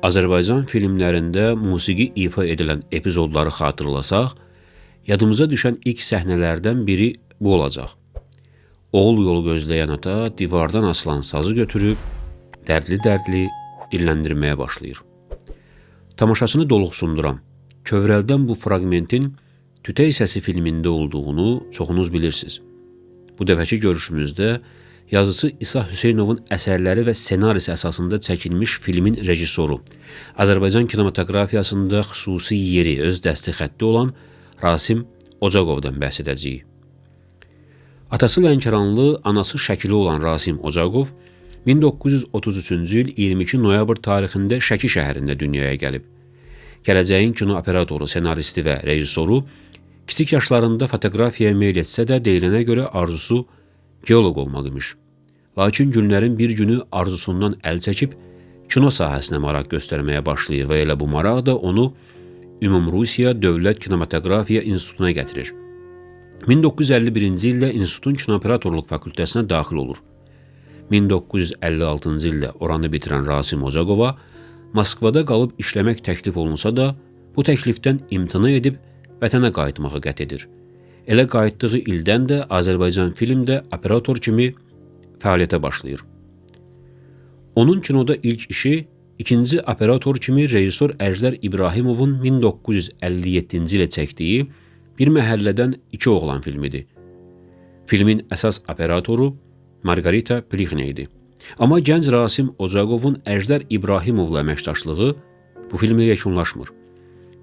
Azərbaycan filmlərində musiqi ifa edilən epizodları xatırlasaq, yadımıza düşən ilk səhnələrdən biri bu olacaq. Oğul yolu gözləyən ata divardan asılan sazı götürüb, dərdli-dərdli dilləndirməyə başlayır. Tamaşasını doluqsunduram. Kövrəldən bu fraqmentin Tütək səsi filmində olduğunu çoxunuz bilirsiniz. Bu dəfəki görüşümüzdə yazıcı İsa Hüseynovun əsərləri və ssenarisi əsasında çəkilmiş filmin rejissoru, Azərbaycan kinematografiyasında xüsusi yeri öz dəsti xətti olan Rasim Ocaqovdan bəhs edəcəyik. Atası Lənkəranlı, anası Şəkili olan Rasim Ocaqov 1933-cü il 22 noyabr tarixində Şəki şəhərində dünyaya gəlib. Gələcəyin kino operatoru, senaristi və rejissoru kiçik yaşlarında fotoqrafiyaya meyl etsə də deyilənə görə arzusu geoloq olmaq imiş. Lakin günlərin bir günü arzusundan əl çəkib kino sahəsinə maraq göstərməyə başlayır və elə bu maraq da onu Ümumrusiya Dövlət Kinematografiya İnstitutuna gətirir. 1951-ci ildə institutun kinooperatorluq fakültəsinə daxil olur. 1956-cı ildə oranı bitirən Rasim Ocaqova Moskvada qalıb işləmək təklif olunsa da, bu təklifdən imtina edib vətənə qayıtmağı qət edir. Elə qayıtdığı ildən də Azərbaycan filmdə operator kimi fəaliyyətə başlayır. Onun kinoda ilk işi ikinci operator kimi rejissor Əjdər İbrahimovun 1957-ci ilə çəkdiyi Bir məhəllədən iki oğlan filmidir. Filmin əsas operatoru Margarita Plixne idi. Amma gənc Rasim Ocaqovun Əjdər İbrahimovla əməkdaşlığı bu filmlə yekunlaşmır.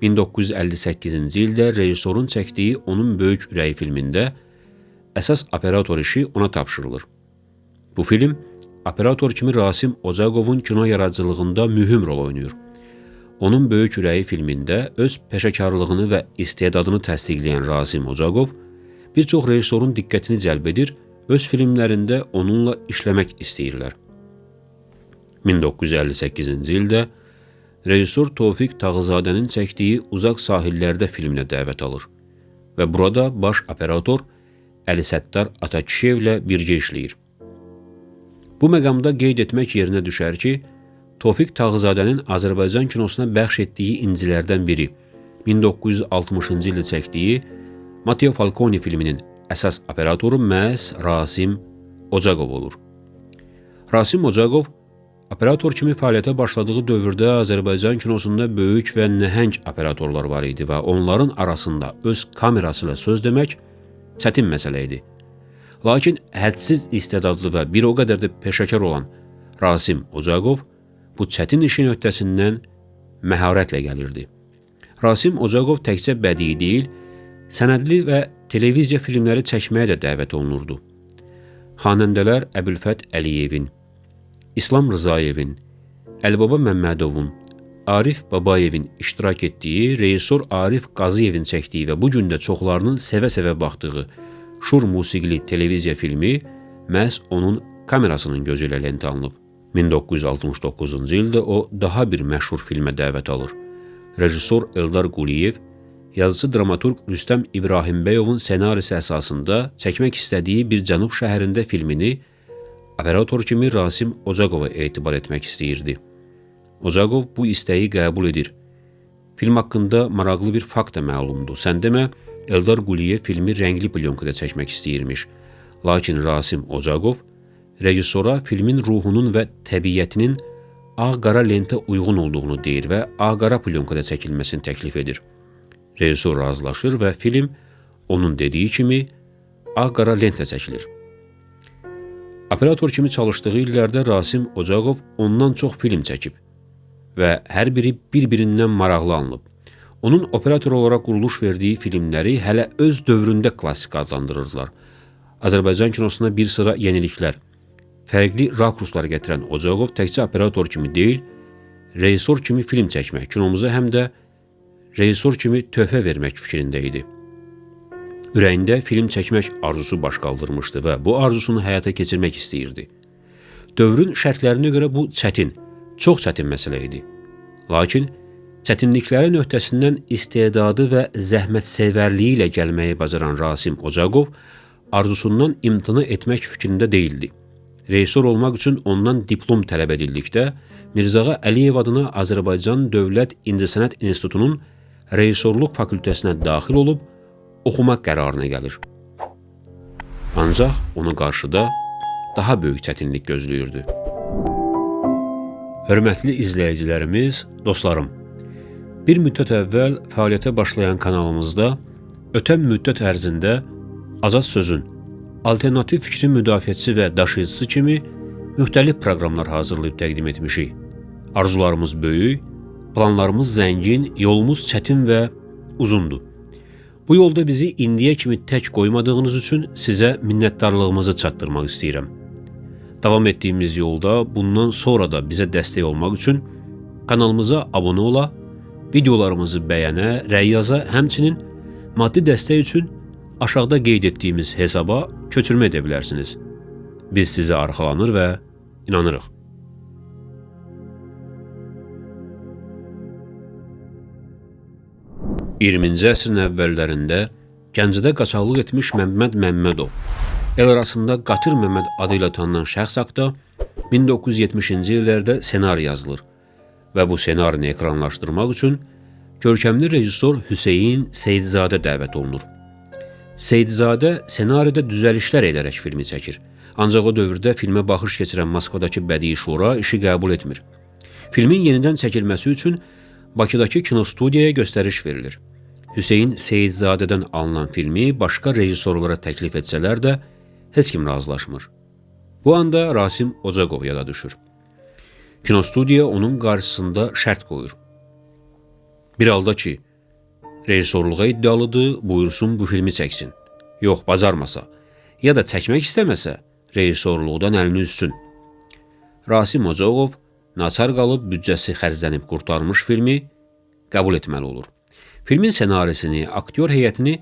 1958-ci ildə rejissorun çəkdiyi Onun Böyük Ürəyi filmində əsas operator işi ona tapşırılır. Bu film operator kimi Rasim Ocaqovun kino yaradıcılığında mühüm rol oynayır. Onun Böyük Ürəyi filmində öz peşəkarlığını və istedadını təsdiqləyən Rasim Ocaqov bir çox rejissorun diqqətini cəlb edir, öz filmlərində onunla işləmək istəyirlər. 1958-ci ildə rejissor Tofiq Tağızadənin çəkdiyi Uzaq Sahillərdə filminə dəvət alır və burada baş operator Əli Səttar Atakişiyevlə birgə işləyir. Bu məqamda qeyd etmək yerinə düşər ki, Tofiq Tağızadənin Azərbaycan kinosuna bəxş etdiyi incilərdən biri 1960-cı ildə çəkdiyi Matteo Falcone filminin əsas operatoru məhz Rasim Ocaqov olur. Rasim Ocaqov operator kimi fəaliyyətə başladığı dövrdə Azərbaycan kinosunda böyük və nəhəng operatorlar var idi və onların arasında öz kamerası ilə söz demək çətin məsələ idi. Lakin hədsiz istedadlı və bir o qədər də peşəkar olan Rasim Ocaqov bu çətin işin öhdəsindən məharətlə gəlirdi. Rasim Ocaqov təkcə bədii deyil, sənədli və televiziya filmləri çəkməyə də dəvət olunurdu. Xanəndələr Əbülfət Əliyevin, İslam Rızayevin, Əlibaba Məmmədovun, Arif Babayevin iştirak etdiyi, rejissor Arif Qazıyevin çəkdiyi və bu gün də çoxlarının sevə-sevə baxdığı Şur musiqili televiziya filmi məhz onun kamerasının gözü ilə lentə alınıb. 1969-cu ildə o daha bir məşhur filmə dəvət alır. Rejissor Eldar Quliyev, yazıcı dramaturq Rüstəm İbrahimbəyovun ssenarisi əsasında çəkmək istədiyi Bir Cənub şəhərində filmini operator kimi Rasim Ocaqova etibar etmək istəyirdi. Ocaqov bu istəyi qəbul edir. Film haqqında maraqlı bir fakt da məlumdur. Sən demə, Eldar Quliyev filmi rəngli plyonkada çəkmək istəyirmiş. Lakin Rasim Ocaqov rejissora filmin ruhunun və təbiətinin ağ-qara lentə uyğun olduğunu deyir və ağ-qara plyonkada çəkilməsini təklif edir. Rejissor razılaşır və film onun dediyi kimi ağ-qara lentlə çəkilir. Operator kimi çalışdığı illərdə Rasim Ocaqov ondan çox film çəkib və hər biri bir-birindən maraqlı alınıb. Onun operator olaraq quruluş verdiyi filmləri hələ öz dövründə klassik adlandırırdılar. Azərbaycan kinosuna bir sıra yeniliklər, fərqli rakurslar gətirən Ocaqov təkcə operator kimi deyil, rejissor kimi film çəkmək, kinomuza həm də rejissor kimi töhfə vermək fikrində idi. Ürəyində film çəkmək arzusu baş qaldırmışdı və bu arzusunu həyata keçirmək istəyirdi. Dövrün şərtlərinə görə bu çətin, çox çətin məsələ idi. Lakin çətinliklərin öhdəsindən istedadı və zəhmətsevərliyi ilə gəlməyi bacaran Rasim Ocaqov arzusundan imtina etmək fikrində deyildi. Rejissor olmaq üçün ondan diplom tələb edildikdə, Mirzəğa Əliyev adına Azərbaycan Dövlət İncəsənət İnstitutunun rejissorluq fakültəsinə daxil olub, oxumaq qərarına gəlir. Ancaq onu qarşıda daha böyük çətinlik gözləyirdi. Hörmətli izləyicilərimiz, dostlarım, bir müddət əvvəl fəaliyyətə başlayan kanalımızda ötən müddət ərzində azad sözün, alternativ fikrin müdafiəçisi və daşıyıcısı kimi müxtəlif proqramlar hazırlayıb təqdim etmişik. Arzularımız böyük, planlarımız zəngin, yolumuz çətin və uzundur. Bu yolda bizi indiyə kimi tək qoymadığınız üçün sizə minnətdarlığımızı çatdırmaq istəyirəm. Davam etdiyimiz yolda bundan sonra da bizə dəstək olmaq üçün kanalımıza abunə ola, videolarımızı bəyənə, rəy yaza, həmçinin maddi dəstək üçün aşağıda qeyd etdiyimiz hesaba köçürmə edə bilərsiniz. Biz sizə arxalanır və inanırıq. –20-ci əsrin əvvəllərində Gəncədə qaçaqlıq etmiş Məmməd Məmmədov, el arasında Qatır Məmməd adı ilə tanınan şəxs haqda 1970-ci illərdə ssenari yazılır və bu ssenarini ekranlaşdırmaq üçün görkəmli rejissor Hüseyin Seyidzadə dəvət olunur. Seyidzadə ssenaridə düzəlişlər edərək filmi çəkir, ancaq o dövrdə filmə baxış keçirən Moskvadakı Bədii Şura işi qəbul etmir. Filmin yenidən çəkilməsi üçün Bakıdakı kinostudiyaya göstəriş verilir. Hüseyin Seyidzadədən alınan filmi başqa rejissorlara təklif etsələr də heç kim razılaşmır. Bu anda Rasim Ocaqov yada düşür. Kinostudiya onun qarşısında şərt qoyur. Bir halda ki, rejissorluğa iddialıdır, buyursun bu filmi çəksin. Yox, bacarmasa ya da çəkmək istəməsə, rejissorluqdan əlini üzsün. Rasim Ocaqov naçar qalıb büdcəsi xərclənib qurtarmış filmi qəbul etməli olur. Filmin ssenarisini, aktyor heyətini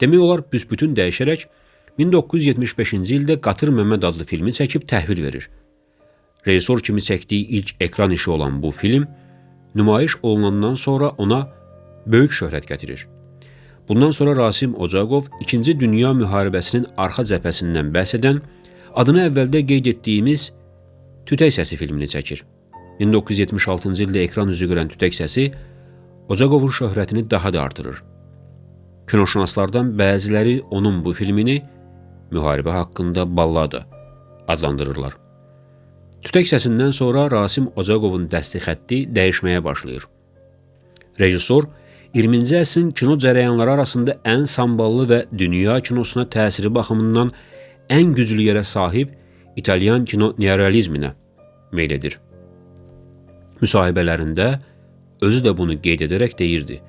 demək olar büsbütün dəyişərək 1975-ci ildə Qatır Məmməd adlı filmi çəkib təhvil verir. Rejissor kimi çəkdiyi ilk ekran işi olan bu film nümayiş olunandan sonra ona böyük şöhrət gətirir. Bundan sonra Rasim Ocaqov 2-ci Dünya müharibəsinin arxa cəbhəsindən bəhs edən, adını əvvəldə qeyd etdiyimiz Tütək səsi filmini çəkir. 1976-cı ildə ekran üzü görən Tütək səsi Ocaqovun şöhrətini daha da artırır. Kinoşünaslardan bəziləri onun bu filmini müharibə haqqında ballada adlandırırlar. Tütək səsindən sonra Rasim Ocaqovun dəsti xətti dəyişməyə başlayır. Rejissor 20-ci əsrin kino cərəyanları arasında ən samballı və dünya kinosuna təsiri baxımından ən güclü yerə sahib İtalyan kino neorealizminə meyl edir. Müsahibələrində özü də bunu qeyd edərək deyirdi: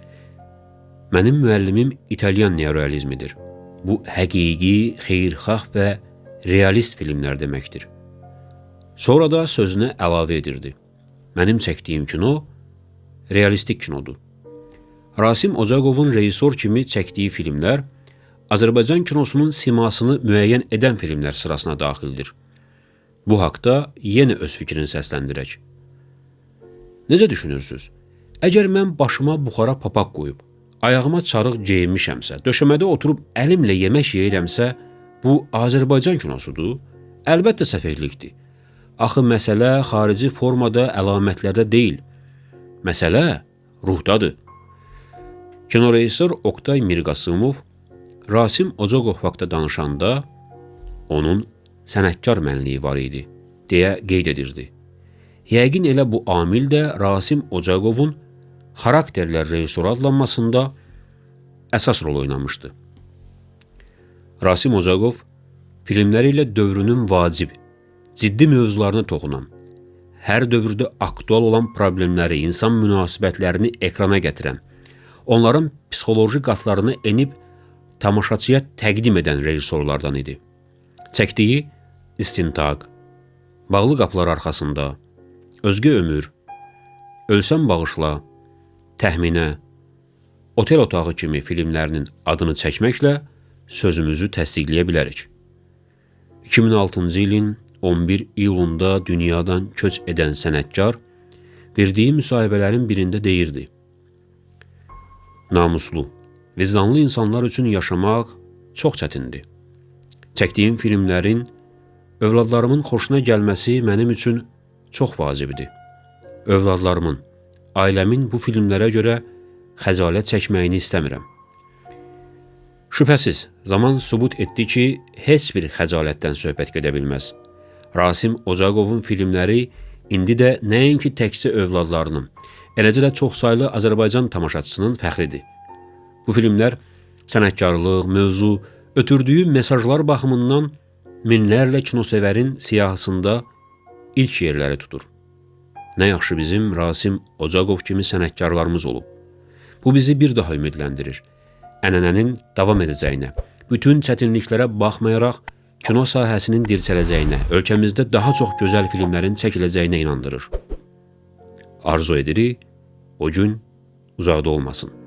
"Mənim müəllimim İtalyan neorealizmidir. Bu həqiqi, xeyirxah və realist filmlər deməkdir." Sonra da sözünə əlavə edirdi: "Mənim çəkdiyim kino realistik kinodur." Rasim Ocaqovun rejissor kimi çəkdiyi filmlər Azərbaycan kinosunun simasını müəyyən edən filmlər sırasına daxildir. Bu haqda yenə öz fikrini səsləndirək. Necə düşünürsünüz? Əgər mən başıma buxara papaq qoyub, ayağıma çarıq geyinmişəmsə, döşəmədə oturub əlimlə yemək yeyirəmsə, bu Azərbaycan kinosudur? Əlbəttə səfehlikdir. Axı məsələ xarici formada, əlamətlərdə deyil. Məsələ ruhdadır. Kinorejissor Oktay Mirqasımov Rasim Ocaqov haqda danışanda onun sənətkar mənliyi var idi, deyə qeyd edirdi. Yəqin elə bu amil də Rasim Ocaqovun xarakterlər rejissoru adlanmasında əsas rol oynamışdı. Rasim Ocaqov filmləri ilə dövrünün vacib, ciddi mövzularına toxunan, hər dövrdə aktual olan problemləri, insan münasibətlərini ekrana gətirən, onların psixoloji qatlarını enib tamaşaçıya təqdim edən rejissorlardan idi. Çəkdiyi İstintaq, Bağlı qapılar arxasında, Özgə ömür, Ölsəm bağışla, Təxminə, Otel otağı kimi filmlərinin adını çəkməklə sözümüzü təsdiqləyə bilərik. 2006-cı ilin 11 iyulunda dünyadan köç edən sənətkar verdiyi müsahibələrin birində deyirdi: "Namuslu, vicdanlı insanlar üçün yaşamaq çox çətindir. Çəkdiyim filmlərin övladlarımın xoşuna gəlməsi mənim üçün çox vacibdir. Övladlarımın, ailəmin bu filmlərə görə xəcalət çəkməyini istəmirəm. Şübhəsiz, zaman sübut etdi ki, heç bir xəcalətdən söhbət gedə bilməz. Rasim Ocaqovun filmləri indi də nəinki təkcə övladlarının, eləcə də çoxsaylı Azərbaycan tamaşaçısının fəxridir. Bu filmlər sənətkarlıq, mövzu, ötürdüyü mesajlar baxımından minlərlə kinosevərin siyahısında ilk yerləri tutur. Nə yaxşı bizim Rasim Ocaqov kimi sənətkarlarımız olub. Bu bizi bir daha ümidləndirir. Ənənənin davam edəcəyinə, bütün çətinliklərə baxmayaraq kino sahəsinin dirçələcəyinə, ölkəmizdə daha çox gözəl filmlərin çəkiləcəyinə inandırır. Arzu edirik, o gün uzaqda olmasın.